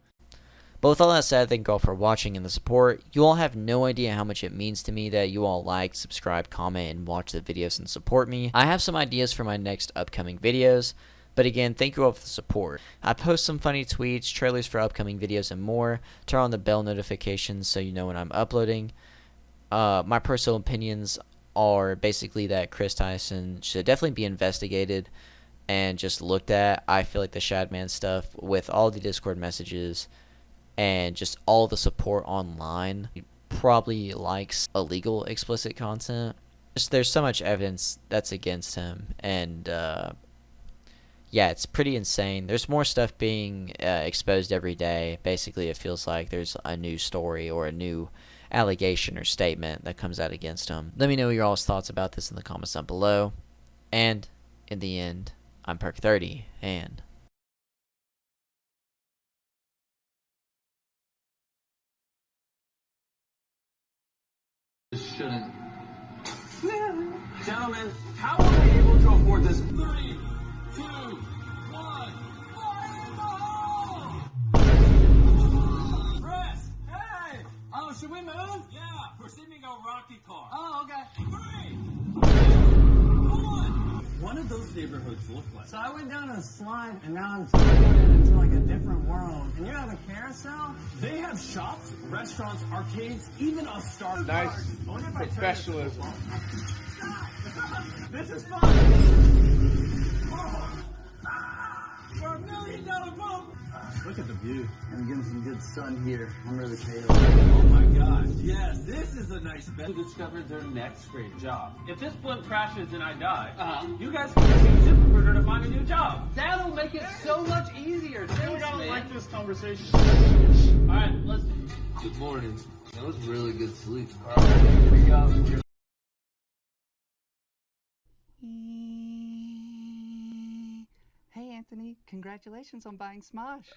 But with all that said, thank you all for watching and the support. You all have no idea how much it means to me that you all like, subscribe, comment, and watch the videos and support me. I have some ideas for my next upcoming videos. But again, thank you all for the support. I post some funny tweets, trailers for upcoming videos, and more. Turn on the bell notifications so you know when I'm uploading. My personal opinions are basically that Kris Tyson should definitely be investigated and just looked at. I feel like the Shadman stuff with all the Discord messages and just all the support online, he probably likes illegal explicit content. There's so much evidence that's against him, and yeah, it's pretty insane. There's more stuff being exposed every day. Basically, it feels like there's a new story or a new allegation or statement that comes out against him. Let me know your all's thoughts about this in the comments down below. And in the end, I'm PERK30, and Shouldn't. Gentlemen, how are we able to afford this? 3, 2, 1. Chris! Hey! Oh, should we move? Yeah, proceed to go Rocky Car. Oh, okay. 3, 2, 1. What did those neighborhoods look like? So I went down a slide and now I'm teleported into like a different world. And you have a carousel? They have shops, restaurants, arcades, even a Star Wars. Nice Professionalism. This is fun! For $1 million boat! Look at the view. I'm getting some good sun here. I'm really pale. Oh my gosh, yes, this is a nice bed. Who discovered their next great job. If this blimp crashes and I die, you guys can just use ZipRecruiter to find a new job. That'll make it so much easier. I Thanks, don't man. like this conversation. Alright, let's... Good morning. That was really good sleep. Here we go. Hey, Anthony. Congratulations on buying Smosh.